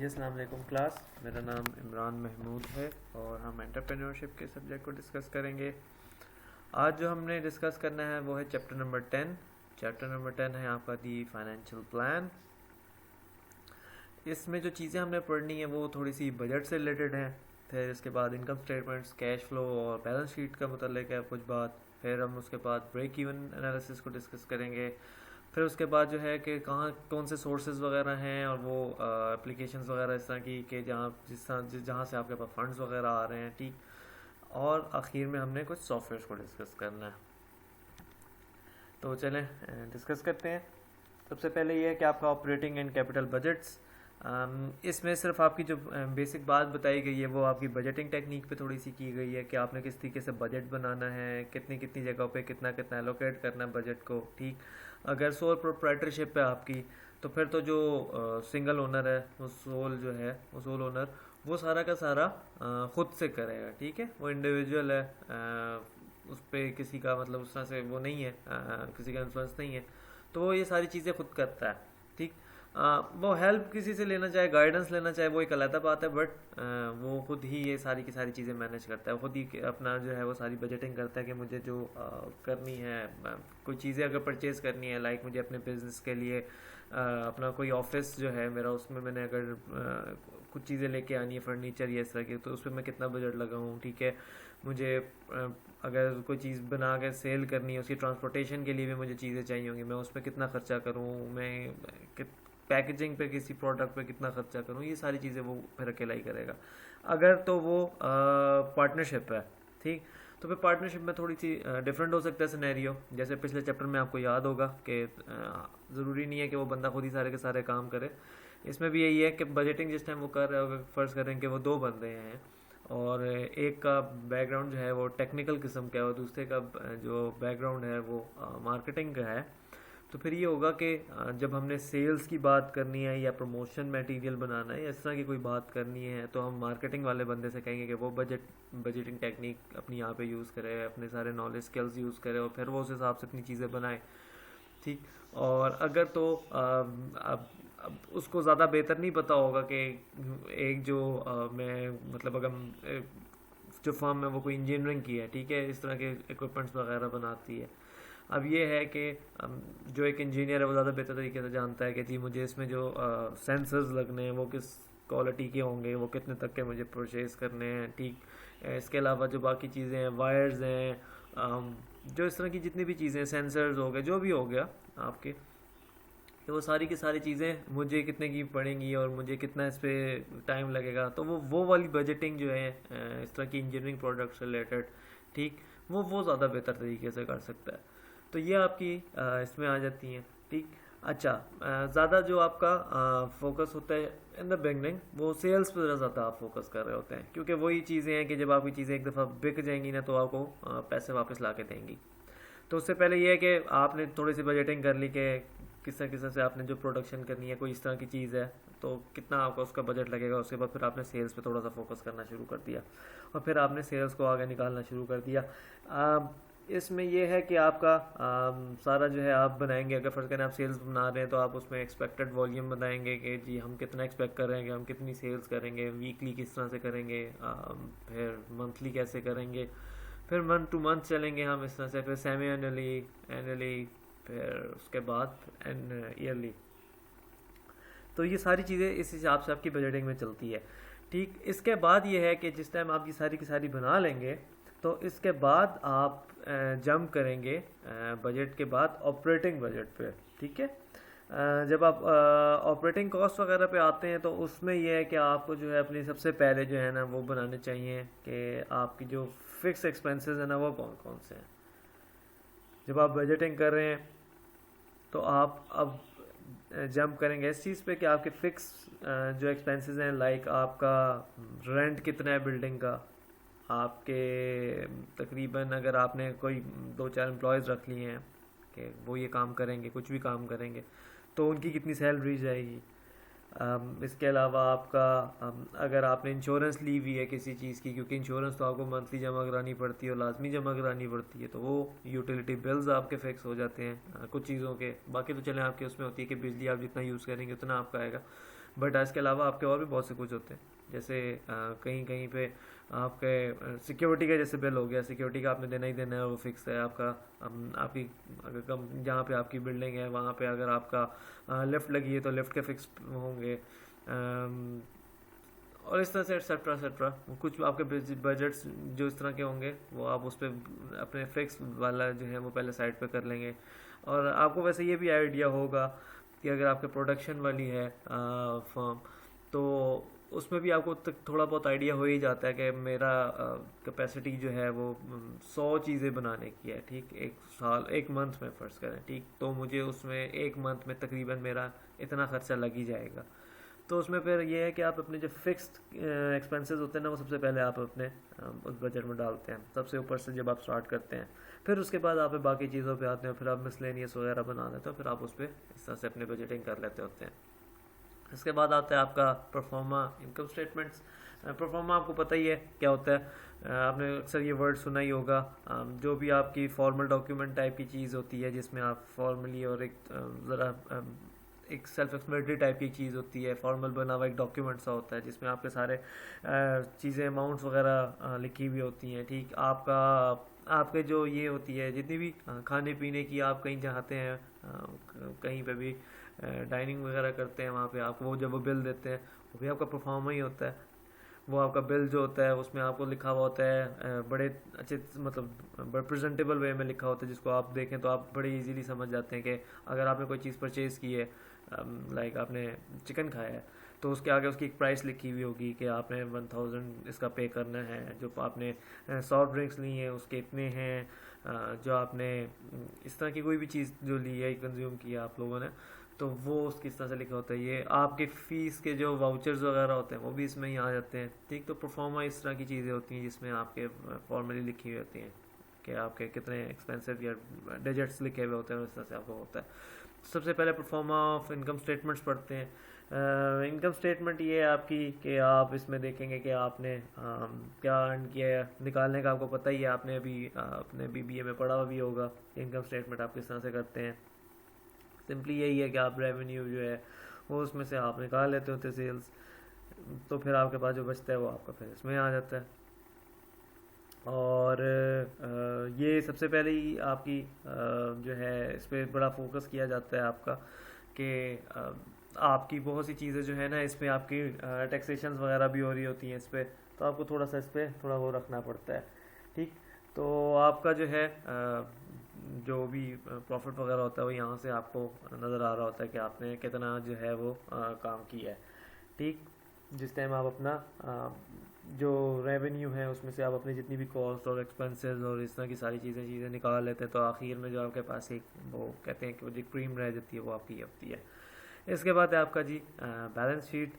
जी अस्सलाम वालेकुम क्लास। मेरा नाम इमरान महमूद है और हम एंटरप्रेन्योरशिप के सब्जेक्ट को डिस्कस करेंगे। आज जो हमने डिस्कस करना है वो है चैप्टर नंबर 10। चैप्टर नंबर 10 है आपका दी फाइनेंशियल प्लान। इसमें जो चीज़ें हमने पढ़नी है वो थोड़ी सी बजट से रिलेटेड हैं। फिर इसके बाद इनकम स्टेटमेंट्स, कैश फ्लो और बैलेंस शीट का मुतल्लिक है कुछ बात। फिर हम उसके बाद ब्रेक इवन एनालिसिस को डिस्कस करेंगे। फिर उसके बाद जो है कि कहाँ कौन से सोर्सेज वगैरह हैं और वो एप्लीकेशंस वगैरह इस तरह की कि जहाँ से आपके पास फंड्स वगैरह आ रहे हैं, ठीक। और आखिर में हमने कुछ सॉफ्टवेयर को डिस्कस करना है। तो चलें डिस्कस करते हैं। सबसे पहले ये है कि आपका ऑपरेटिंग एंड कैपिटल बजट्स। इसमें सिर्फ आपकी जो बेसिक बात बताई गई है वो आपकी बजटिंग टेक्निक पे थोड़ी सी की गई है कि आपने किस तरीके से बजट बनाना है, कितनी कितनी जगहों पे कितना कितना एलोकेट करना है बजट को, ठीक। अगर सोल प्रोप्राइटरशिप है आपकी तो फिर तो जो सिंगल ओनर है वो सोल ओनर वो सारा का सारा खुद से करेगा, ठीक है। वो इंडिविजुअल है, उस पर किसी का मतलब उस तरह से वो नहीं है, किसी का इन्फ्लुएंस नहीं है, तो वो ये सारी चीज़ें खुद करता है, ठीक। वो हेल्प किसी से लेना चाहे, गाइडेंस लेना चाहे, वो एक अलग बात है, बट वो खुद ही ये सारी की सारी चीज़ें मैनेज करता है। खुद ही अपना जो है वो सारी बजटिंग करता है कि मुझे जो करनी है, कोई चीज़ें अगर परचेज़ करनी है, लाइक मुझे अपने बिजनेस के लिए अपना कोई ऑफिस जो है मेरा, उसमें मैंने अगर कुछ चीज़ें लेके आनी है, फर्नीचर या इस तरह की, तो उस पर मैं कितना बजट लगाऊँ, ठीक है। मुझे अगर कोई चीज़ बना के सेल करनी है, उसकी ट्रांसपोर्टेशन के लिए भी मुझे चीज़ें चाहिए होंगी, मैं उस पर कितना खर्चा करूँ, मैं पैकेजिंग पे किसी प्रोडक्ट पे कितना खर्चा करूँ, ये सारी चीज़ें वो फिर अकेला ही करेगा। अगर तो वो पार्टनरशिप है, ठीक, तो फिर पार्टनरशिप में थोड़ी सी डिफरेंट हो सकता है सिनेरियो। जैसे पिछले चैप्टर में आपको याद होगा कि ज़रूरी नहीं है कि वो बंदा खुद ही सारे के सारे काम करे। इसमें भी यही है कि बजटिंग जिस टाइम वो कर रहे हो, फ़र्ज़ करें कि वो दो बंदे हैं और एक का बैकग्राउंड जो है वो टेक्निकल किस्म का है और दूसरे का जो बैकग्राउंड है वो मार्केटिंग का है। तो फिर ये होगा कि जब हमने सेल्स की बात करनी है या प्रमोशन मटेरियल बनाना है या इस तरह की कोई बात करनी है, तो हम मार्केटिंग वाले बंदे से कहेंगे कि वो बजटिंग टेक्निक अपनी यहाँ पे यूज़ करे, अपने सारे नॉलेज स्किल्स यूज़ करे और फिर वो उस हिसाब से अपनी चीज़ें बनाए, ठीक। और अगर तो अब उसको ज़्यादा बेहतर नहीं पता होगा कि एक जो मैं मतलब अगर जो फर्म है वो कोई इंजीनियरिंग की है, ठीक है, इस तरह के इक्विपमेंट्स वगैरह बनाती है। अब ये है कि जो एक इंजीनियर है वो ज़्यादा बेहतर तरीके से जानता है कि जी मुझे इसमें जो सेंसर्स लगने हैं वो किस क्वालिटी के होंगे, वो कितने तक के मुझे परचेज़ करने हैं, ठीक। इसके अलावा जो बाकी चीज़ें हैं, वायर्स हैं, जो इस तरह की जितनी भी चीज़ें, सेंसर्स हो गए, जो भी हो गया आपके, तो वो सारी की सारी चीज़ें मुझे कितने की पड़ेंगी और मुझे कितना इस पर टाइम लगेगा, तो वो वाली बजटिंग जो है इस तरह की इंजीनियरिंग प्रोडक्ट से रिलेटेड, ठीक, वो ज़्यादा बेहतर तरीके से कर सकता है। तो ये आपकी इसमें आ जाती हैं, ठीक। अच्छा, ज़्यादा जो आपका फोकस होता है इन द बिगनिंग वो सेल्स पर ज़्यादा आप फोकस कर रहे होते हैं, क्योंकि वही चीज़ें हैं कि जब आपकी चीज़ें एक दफ़ा बिक जाएंगी ना तो आपको पैसे वापस ला के देंगी। तो उससे पहले ये है कि आपने थोड़ी सी बजटिंग कर ली कि किस तरह से आपने जो प्रोडक्शन करनी है, कोई इस तरह की चीज़ है तो कितना आपका उसका बजट लगेगा। उसके बाद फिर आपने सेल्स पे थोड़ा सा फोकस करना शुरू कर दिया और फिर आपने सेल्स को आगे निकालना शुरू कर दिया। इसमें यह है कि आपका सारा जो है आप बनाएंगे, अगर फर्ज करें आप सेल्स बना रहे हैं तो आप उसमें एक्सपेक्टेड वॉल्यूम बनाएंगे कि जी हम कितना एक्सपेक्ट कर रहे हैं कि हम कितनी सेल्स करेंगे, वीकली किस तरह से करेंगे, फिर मंथली कैसे करेंगे, फिर मंथ टू मंथ चलेंगे हम इस तरह से, फिर सेमी एनुअली, फिर उसके बाद एंड ईयरली। तो ये सारी चीज़ें इस हिसाब से आपकी बजटिंग में चलती है, ठीक। इसके बाद ये है कि जिस टाइम आप ये सारी की सारी बना लेंगे तो इसके बाद आप जंप करेंगे बजट के बाद ऑपरेटिंग बजट पे, ठीक है। जब आप ऑपरेटिंग कॉस्ट वगैरह पे आते हैं तो उसमें यह है कि आपको जो है अपनी सबसे पहले जो है ना वो बनाने चाहिए कि आपकी जो फिक्स एक्सपेंसेस है ना वो कौन कौन से हैं। जब आप बजटिंग कर रहे हैं तो आप अब जंप करेंगे इस चीज़ पे कि आपके फिक्स जो एक्सपेंसेस हैं, लाइक आपका रेंट कितना है बिल्डिंग का, आपके तकरीबन अगर आपने कोई 2-4 एम्प्लॉयज़ रख लिए हैं कि वो ये काम करेंगे, कुछ भी काम करेंगे, तो उनकी कितनी सैलरी जाएगी। इसके अलावा आपका अगर आपने इंश्योरेंस ली हुई है किसी चीज़ की, क्योंकि इंश्योरेंस तो आपको मंथली जमा करानी पड़ती है और लाजमी जमा करानी पड़ती है, तो वो यूटिलिटी बिल्स आपके फिक्स हो जाते हैं कुछ चीज़ों के। बाकी तो चलें आपके उसमें होती है कि बिजली आप जितना यूज़ करेंगे उतना आपका आएगा, बट इसके अलावा आपके और भी बहुत से कुछ होते हैं, जैसे कहीं कहीं पे आपके सिक्योरिटी का जैसे बिल हो गया, सिक्योरिटी का आपने देना ही देना है, वो फिक्स है आपका। आपकी अगर कम जहाँ पे आपकी बिल्डिंग है वहाँ पे अगर आपका लिफ्ट लगी है तो लिफ्ट के फिक्स होंगे, और इस तरह से एक्सेट्रा एक्सेट्रा। कुछ आपके बजट्स जो इस तरह के होंगे वो आप उस पर अपने फिक्स वाला जो है वो पहले साइड पे कर लेंगे। और आपको वैसे ये भी आइडिया होगा कि अगर आपके प्रोडक्शन वाली है फर्म, तो उसमें भी आपको थोड़ा बहुत आइडिया हो ही जाता है कि मेरा कैपेसिटी जो है वो 100 चीज़ें बनाने की है, ठीक, एक साल एक मंथ में फ़र्ज़ करें, ठीक, तो मुझे उसमें एक मंथ में तकरीबन मेरा इतना खर्चा लग ही जाएगा। तो उसमें फिर ये है कि आप अपने जो फिक्स्ड एक्सपेंसेस होते हैं ना, वो सबसे पहले आप अपने उस बजट में डालते हैं, सबसे ऊपर से जब आप स्टार्ट करते हैं। फिर उसके बाद आप बाकी चीज़ों पे आते हैं, फिर आप मिसलेनियस वगैरह बना लेते हो, फिर आप उस पर इस तरह से अपने बजटिंग कर लेते होते हैं। इसके बाद आता है आपका परफॉर्मा इनकम स्टेटमेंट्स। परफॉर्मा आपको पता ही है क्या होता है, आपने अक्सर ये वर्ड सुना ही होगा। जो भी आपकी फॉर्मल डॉक्यूमेंट टाइप की चीज़ होती है जिसमें आप फॉर्मली और एक ज़रा एक सेल्फ एक्सप्लेनेटरी टाइप की चीज़ होती है, फॉर्मल बना हुआ एक डॉक्यूमेंट सा होता है जिसमें आपके सारे चीज़ें अमाउंट्स वगैरह लिखी हुई होती हैं, ठीक। आपके जो ये होती है जितनी भी खाने पीने की, आप कहीं जाते हैं कहीं पे भी डाइनिंग वगैरह करते हैं, वहाँ पे आपको वो जब वो बिल देते हैं वो भी आपका परफॉर्मा ही होता है। वो आपका बिल जो होता है उसमें आपको लिखा हुआ होता है बड़े अच्छे मतलब बड़े प्रेजेंटेबल वे में लिखा होता है, जिसको आप देखें तो आप बड़े इजीली समझ जाते हैं कि अगर आपने कोई चीज़ परचेज़ की है, लाइक आपने चिकन खाया है, तो उसके आगे उसकी एक प्राइस लिखी हुई होगी कि आपने 1000 इसका पे करना है, जो आपने सॉफ्ट ड्रिंक्स ली हैं उसके इतने हैं, जो आपने इस तरह की कोई भी चीज़ जो ली है कंज्यूम किया आप लोगों ने, तो वो उसकी इस तरह से लिखा होता है। ये आपके फ़ीस के जो वाउचर्स वगैरह होते हैं वो भी इसमें ही आ जाते हैं, ठीक। तो परफॉर्मा इस तरह की चीज़ें होती हैं जिसमें आपके फॉर्मली लिखी हुई होती हैं कि आपके कितने एक्सपेंसिव या डिजिट्स लिखे हुए होते हैं, उस तरह से आपको होता है। सबसे पहले परफॉर्मा ऑफ इनकम स्टेटमेंट्स पढ़ते हैं। इनकम स्टेटमेंट ये है आपकी कि आप इसमें देखेंगे कि आपने क्या अर्न किया है, निकालने का आपको पता ही है, आपने अभी अपने BBA में पढ़ा भी होगा इनकम स्टेटमेंट आप किस तरह से करते हैं। सिंपली यही है कि आप रेवेन्यू जो है वो उसमें से आप निकाल लेते होते सेल्स, तो फिर आपके पास जो बचता है वो आपका फिर इसमें आ जाता है। और ये सबसे पहले ही आपकी जो है इस पर बड़ा फोकस किया जाता है आपका कि आपकी बहुत सी चीज़ें जो है ना इसमें आपकी टैक्सेशन वगैरह भी हो रही होती हैं इस पर, तो आपको थोड़ा सा इस पर थोड़ा वो रखना पड़ता है, ठीक। तो आपका जो है जो भी प्रॉफिट वगैरह होता है वो यहाँ से आपको नज़र आ रहा होता है कि आपने कितना जो है वो काम किया है, ठीक। जिस टाइम आप अपना जो रेवेन्यू है उसमें से आप अपनी जितनी भी कॉस्ट और एक्सपेंसेस और इस तरह की सारी चीज़ें निकाल लेते हैं, तो आखिर में जो आपके पास एक वो कहते हैं कि वो जो क्रीम रह जाती है वो आपकी ये होती है। इसके बाद है आपका जी बैलेंस शीट।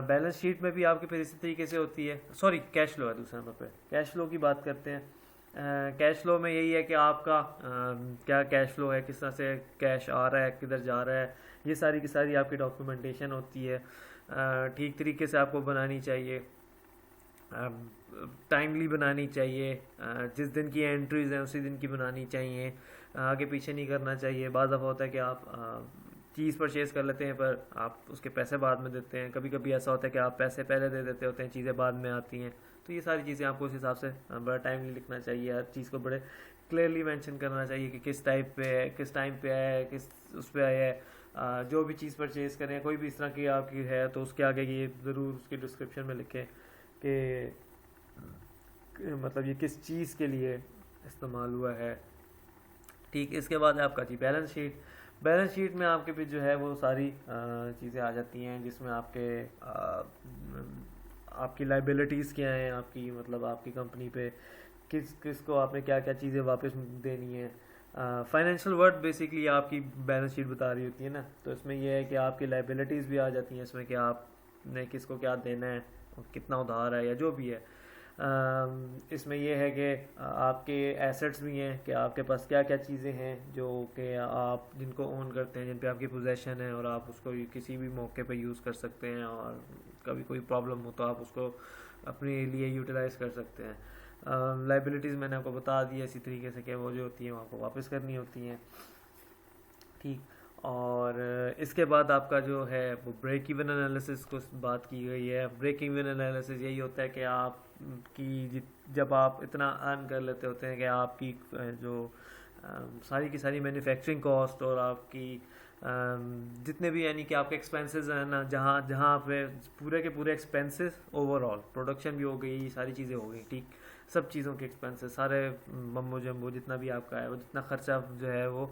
बैलेंस शीट में भी आपकी फिर इसी तरीके से होती है, सॉरी कैश फ्लो है दूसरे नंबर पे। कैश फ्लो की बात करते हैं। कैश फ्लो में यही है कि आपका क्या कैश फ्लो है, किस तरह से कैश आ रहा है, किधर जा रहा है, ये सारी की सारी आपकी डॉक्यूमेंटेशन होती है। ठीक तरीके से आपको बनानी चाहिए, टाइमली बनानी चाहिए, जिस दिन की एंट्रीज हैं उसी दिन की बनानी चाहिए, आगे पीछे नहीं करना चाहिए। बाज़ दफ़ा होता है कि आप चीज़ परचेज़ कर लेते हैं पर आप उसके पैसे बाद में देते हैं, कभी कभी ऐसा होता है कि आप पैसे पहले दे देते होते हैं, चीज़ें बाद में आती हैं। तो ये सारी चीज़ें आपको उस हिसाब से बड़ा टाइमली लिखना चाहिए, हर चीज़ को बड़े क्लियरली मेंशन करना चाहिए कि किस टाइप पे है, किस टाइम पे है, किस उस पर है। जो भी चीज़ परचेज़ करें, कोई भी इस तरह की आपकी है तो उसके आगे ये ज़रूर उसकी डिस्क्रिप्शन में लिखें कि मतलब ये किस चीज़ के लिए इस्तेमाल हुआ है, ठीक। इसके बाद है आपका जी बैलेंस शीट। बैलेंस शीट में आपके भी जो है वो सारी चीज़ें आ जाती हैं जिसमें आपकी लाइबिलिटीज़ क्या हैं, आपकी मतलब आपकी कंपनी पे किस को आपने क्या क्या चीज़ें वापस देनी है। फाइनेंशियल वर्ड बेसिकली आपकी बैलेंस शीट बता रही होती है ना, तो इसमें यह है कि आपकी लाइबिलिटीज़ भी आ जाती हैं इसमें कि आपने किसको क्या देना है, कितना उधार है या जो भी है। इसमें यह है कि आपके एसेट्स भी हैं कि आपके पास क्या क्या चीज़ें हैं जो कि आप जिनको ओन करते हैं, जिन पे आपकी पोजेशन है और आप उसको किसी भी मौके पे यूज़ कर सकते हैं, और कभी कोई प्रॉब्लम हो तो आप उसको अपने लिए यूटिलाइज़ कर सकते हैं। लाइबिलिटीज़ मैंने आपको बता दी है इसी तरीके से कि वो जो होती हैं वो आपको वापस करनी होती हैं, ठीक। और इसके बाद आपका जो है वो ब्रेक इवन एनालिसिस को बात की गई है। ब्रेक इवन एनालिसिस यही होता है कि आप की जब आप इतना अर्न कर लेते होते हैं कि आपकी जो सारी की सारी मैन्युफैक्चरिंग कॉस्ट और आपकी जितने भी यानी कि आपके एक्सपेंसेस हैं ना, जहाँ जहाँ पे पूरे के पूरे एक्सपेंसेस ओवरऑल प्रोडक्शन भी हो गई, सारी चीज़ें हो गई, ठीक, सब चीज़ों के एक्सपेंसेस सारे मम्मो जम्बो जितना भी आपका है वो जितना खर्चा जो है वो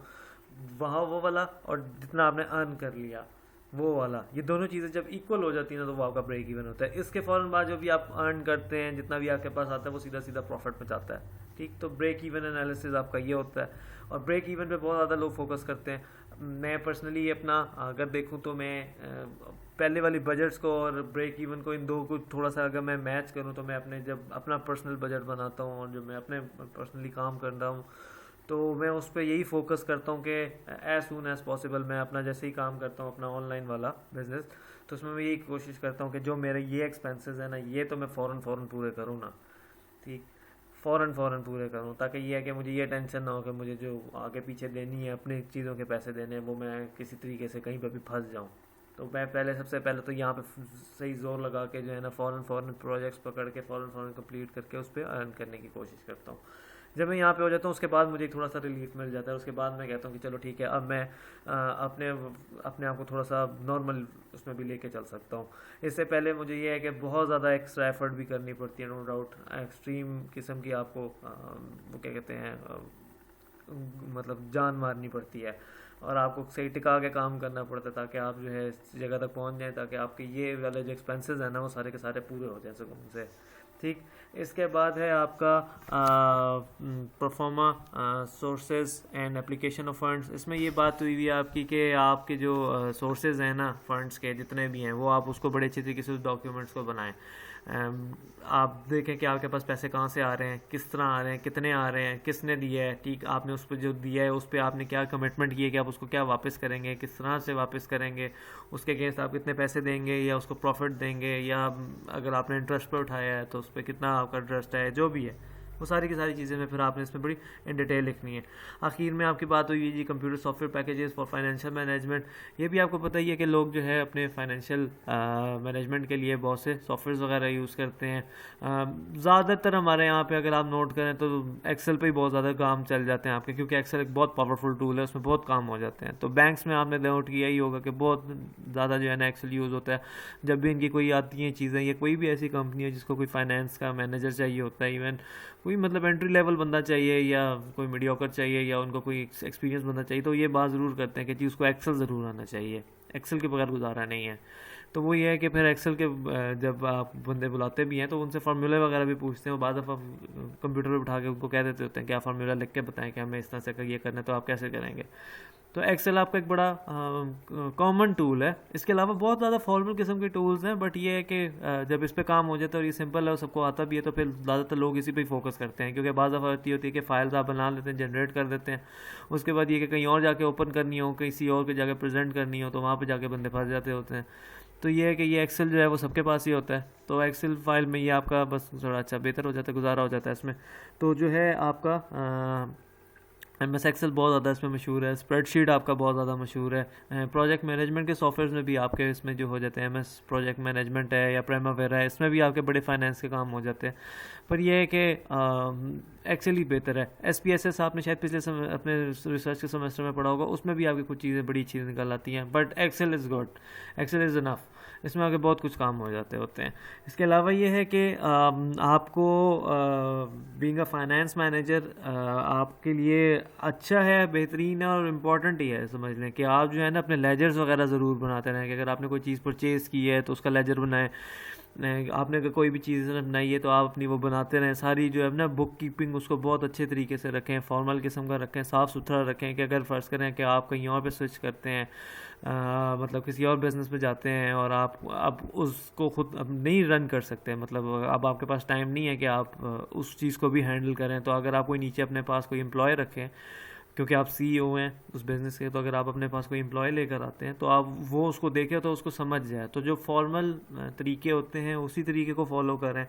वहाँ वो वाला, और जितना आपने अर्न कर लिया वो वाला, ये दोनों चीज़ें जब इक्वल हो जाती हैं ना तो वो आपका ब्रेक इवन होता है। इसके फ़ौरन बाद जो भी आप अर्न करते हैं जितना भी आपके पास आता है वो सीधा सीधा प्रॉफिट में जाता है, ठीक। तो ब्रेक इवन एनालिसिस आपका ये होता है, और ब्रेक इवन पे बहुत ज़्यादा लोग फोकस करते हैं। मैं पर्सनली अपना अगर देखूं तो मैं पहले वाली बजट्स को और ब्रेक इवन को, इन दो को थोड़ा सा अगर मैं मैच करूं तो मैं अपने जब अपना पर्सनल बजट बनाता हूं और जो मैं अपने पर्सनली काम कर रहा हूं तो मैं उस पर यही फोकस करता हूँ कि एज सून एज़ पॉसिबल मैं अपना जैसे ही काम करता हूँ अपना ऑनलाइन वाला बिजनेस, तो उसमें मैं यही कोशिश करता हूँ कि जो मेरे ये एक्सपेंसेस है ना ये तो मैं फ़ौरन पूरे करूँ ना, ठीक, फ़ौरन पूरे करूँ, ताकि ये है कि मुझे ये टेंशन ना हो कि मुझे जो आगे पीछे देनी है अपनी चीज़ों के पैसे देने हैं वो मैं किसी तरीके से कहीं पर भी फंस जाऊँ। तो मैं सबसे पहले तो यहाँ पे सही जोर लगा के जो है ना फ़ौरन प्रोजेक्ट्स पकड़ के फ़ौरन कंप्लीट करके उस पर अर्न करने की कोशिश करता हूँ। जब मैं यहाँ पे हो जाता हूँ उसके बाद मुझे थोड़ा सा रिलीफ मिल जाता है, उसके बाद मैं कहता हूँ कि चलो ठीक है अब मैं अपने अपने आप को थोड़ा सा नॉर्मल उसमें भी लेके चल सकता हूँ। इससे पहले मुझे ये है कि बहुत ज़्यादा एक्स्ट्रा एफर्ट भी करनी पड़ती है, नो डाउट, एक्सट्रीम किस्म की आपको वो क्या कहते हैं मतलब जान मारनी पड़ती है और आपको सही टिका के काम करना पड़ता है ताकि आप जो है इस जगह तक पहुंच जाएं, ताकि आपके ये वाले जो एक्सपेंसेस हैं ना वो सारे के सारे पूरे हो जाएं सुकून से, ठीक। इसके बाद है आपका pro forma sources and application of funds. इसमें ये बात हुई हुई है आपकी कि आपके जो सोर्सेज हैं ना फंड्स के जितने भी हैं वो आप उसको बड़े अच्छे तरीके से उस डॉक्यूमेंट्स को बनाएं। आप देखें कि आपके पास पैसे कहाँ से आ रहे हैं, किस तरह आ रहे हैं, कितने आ रहे हैं, किसने दिया है, ठीक, आपने उस पर जो दिया है उस पर आपने क्या कमिटमेंट किया कि आप उसको क्या वापस करेंगे, किस तरह से वापस करेंगे, उसके अगेंस्ट आप कितने पैसे देंगे या उसको प्रॉफिट देंगे, या अगर आपने इंटरेस्ट पर उठाया है तो उस पर कितना आपका इंटरेस्ट है, जो भी है वो सारी की सारी चीज़ें में फिर आपने इसमें बड़ी इन डिटेल लिखनी है। आखिर में आपकी बात हुई जी computer software packages for financial management. ये भी आपको पता ही है कि लोग जो है अपने फाइनेंशियल मैनेजमेंट के लिए बहुत से सॉफ्टवेयर वगैरह यूज़ करते हैं। ज़्यादातर हमारे यहाँ पे अगर आप नोट करें तो एक्सेल पे ही बहुत ज़्यादा काम चल जाते हैं आपके, क्योंकि एक्सेल एक बहुत पावरफुल टूल है, उसमें बहुत काम हो जाते हैं। तो बैंक्स में आपने नोट किया ही होगा कि बहुत ज़्यादा जो है ना एक्सेल यूज़ होता है जब भी इनकी कोई आती हैं चीज़ें, या कोई भी ऐसी कंपनी है जिसको कोई फाइनेंस का मैनेजर चाहिए होता है, इवन कोई मतलब एंट्री लेवल बंदा चाहिए या कोई मीडियोकर चाहिए या उनको कोई एक्सपीरियंस बंदा चाहिए, तो ये बात ज़रूर करते हैं कि जी उसको एक्सेल ज़रूर आना चाहिए, एक्सेल के बगैर गुजारा नहीं है। तो वो ये है कि फिर एक्सेल के जब आप बंदे बुलाते भी हैं तो उनसे फार्मूले वगैरह भी पूछते हैं, बाद दफ़ा कंप्यूटर पर बिठा के उनको कह देते होते हैं कि आप फार्मूला लिख के बताएं कि हमें इस तरह से ये करना है तो आप कैसे करेंगे। तो एक्सेल आपका एक बड़ा कॉमन टूल है। इसके अलावा बहुत ज़्यादा फॉर्मल किस्म के टूल्स हैं, बट ये है कि जब इस पे काम हो जाता है और ये सिंपल है और सबको आता भी है तो फिर ज़्यादातर लोग इसी पे ही फोकस करते हैं, क्योंकि बाज़ दफ़ा होती है कि फ़ाइल्स आप बना लेते हैं, जनरेट कर देते हैं, उसके बाद ये कि कहीं और जाके ओपन करनी हो, किसी और के जाके प्रेजेंट करनी हो तो वहाँ पर जाके बंदे फंस जाते होते हैं। तो ये है कि ये एक्सेल जो है वो सबके पास ही होता है, तो एक्सेल फाइल में ये आपका बस थोड़ा अच्छा बेहतर हो जाता है, गुजारा हो जाता है इसमें। तो जो है आपका MS एक्सेल बहुत ज़्यादा इसमें मशहूर है, स्प्रेडशीट आपका बहुत ज़्यादा मशहूर है। प्रोजेक्ट मैनेजमेंट के सॉफ्टवेयर में भी आपके इसमें जो हो जाते हैं, MS प्रोजेक्ट मैनेजमेंट है या प्राइमावेरा है, इसमें भी आपके बड़े फाइनेंस के काम हो जाते हैं। पर यह है कि एक्सेल ही बेहतर है। SPSS आपने शायद पिछले अपने रिसर्च के सेमेस्टर में पढ़ा होगा, उसमें भी आपकी कुछ चीज़ें बड़ी चीज़ें निकल आती हैं, but Excel is good, Excel is enough, इसमें आगे बहुत कुछ काम हो जाते होते हैं। इसके अलावा ये है कि आपको बीइंग अ फाइनेंस मैनेजर आपके लिए अच्छा है, बेहतरीन है और इम्पॉर्टेंट ही है, समझ लें कि आप जो है ना अपने लेजर्स वगैरह ज़रूर बनाते रहें, कि अगर आपने कोई चीज़ परचेज़ की है तो उसका लेजर बनाएं, आपने अगर कोई भी चीज़ बनाई है तो आप अपनी वो बनाते रहें, सारी जो है ना बुक कीपिंग उसको बहुत अच्छे तरीके से रखें, फॉर्मल किस्म का रखें, साफ़ सुथरा रखें, कि अगर फ़र्ज़ करें कि आप कहीं और पे स्विच करते हैं, मतलब किसी और बिज़नेस पे जाते हैं और आप अब उसको खुद अब नहीं रन कर सकते, मतलब अब आपके पास टाइम नहीं है कि आप उस चीज़ को भी हैंडल करें, तो अगर आप कोई नीचे अपने पास कोई एम्प्लॉय रखें, क्योंकि आप CEO हैं उस बिज़नेस के, तो अगर आप अपने पास कोई एम्प्लॉय लेकर आते हैं तो आप वो उसको देखें तो उसको समझ जाए, तो जो फॉर्मल तरीके होते हैं उसी तरीके को फॉलो करें,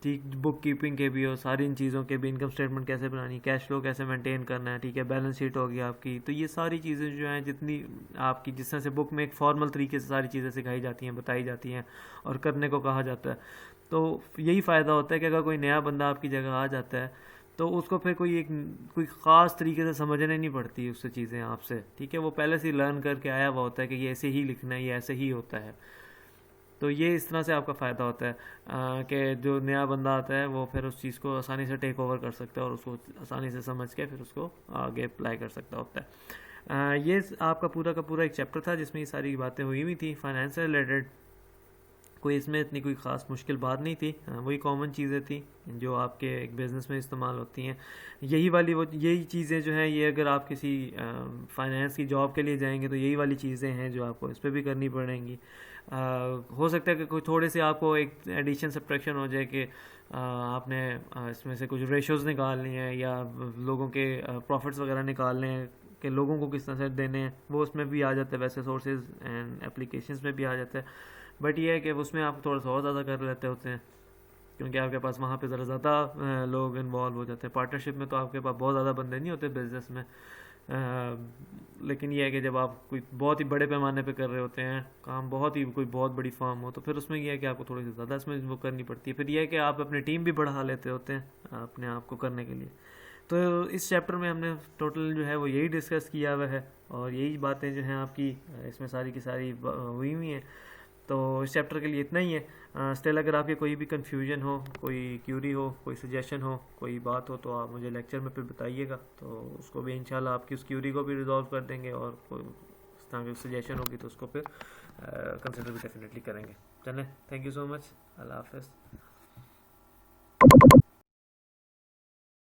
ठीक, बुक कीपिंग के भी हो, सारी इन चीज़ों के भी, इनकम स्टेटमेंट कैसे बनानी, कैश फ्लो कैसे मेंटेन करना है, ठीक है, बैलेंस शीट होगी आपकी। तो ये सारी चीज़ें जो हैं जितनी आपकी, जिस तरह से बुक में एक फॉर्मल तरीके से सारी चीज़ें सिखाई जाती हैं, बताई जाती हैं और करने को कहा जाता है, तो यही फ़ायदा होता है कि अगर कोई नया बंदा आपकी जगह आ जाता है तो उसको फिर कोई ख़ास तरीके से समझने नहीं पड़ती उससे चीज़ें आपसे, ठीक है, वो पहले से लर्न करके आया हुआ होता है कि ये ऐसे ही लिखना है, ये ऐसे ही होता है। तो ये इस तरह से आपका फ़ायदा होता है कि जो नया बंदा आता है वो फिर उस चीज़ को आसानी से टेक ओवर कर सकता है और उसको आसानी से समझ के फिर उसको आगे अप्लाई कर सकता होता है। ये आपका पूरा का पूरा एक चैप्टर था जिसमें ये सारी बातें हुई हुई थी फाइनेंस से रिलेटेड। कोई इसमें इतनी कोई ख़ास मुश्किल बात नहीं थी, वही कॉमन चीज़ें थी जो आपके एक बिज़नेस में इस्तेमाल होती हैं। यही चीज़ें जो हैं, ये अगर आप किसी फाइनेंस की जॉब के लिए जाएंगे तो यही वाली चीज़ें हैं जो आपको इस पर भी करनी पड़ेंगी। हो सकता है कि कोई थोड़े से आपको एक एडिशन सब्ट्रैक्शन हो जाए कि आपने इसमें से कुछ रेशोज़ निकालनी है या लोगों के प्रॉफिट्स वगैरह निकालने हैं कि लोगों को किस तरह से देने हैं, वो उसमें भी आ जाता है, वैसे सोर्सेज एंड एप्लीकेशंस में भी आ जाता है। बट ये है कि उसमें आप थोड़ा सा और ज़्यादा कर लेते होते हैं क्योंकि आपके पास वहाँ पे ज़रा ज़्यादा लोग इन्वॉल्व हो जाते हैं। पार्टनरशिप में तो आपके पास बहुत ज़्यादा बंदे नहीं होते बिजनेस में, लेकिन ये है कि जब आप कोई बहुत ही बड़े पैमाने पे कर रहे होते हैं काम, कोई बहुत बड़ी फर्म हो, तो फिर उसमें यह है कि आपको थोड़ी सी ज़्यादा इसमें वो करनी पड़ती है। फिर यह है कि आप अपनी टीम भी बढ़ा लेते होते हैं अपने आप को करने के लिए। तो इस चैप्टर में हमने टोटल जो है वो यही डिस्कस किया हुआ है और यही बातें जो हैं आपकी इसमें सारी की सारी हुई हुई हैं। तो इस चैप्टर के लिए इतना ही है। स्टिल अगर आपके कोई भी कन्फ्यूजन हो, कोई क्यूरी हो, कोई सजेशन हो, कोई बात हो, तो आप मुझे लेक्चर में फिर बताइएगा, तो उसको भी इंशाल्लाह आपकी उस क्यूरी को भी रिजॉल्व कर देंगे और कोई इस तरह की सजेशन होगी तो उसको फिर कंसिडर भी डेफिनेटली करेंगे। चलें, थैंक यू सो मच, अल्लाह हाफ़िज़।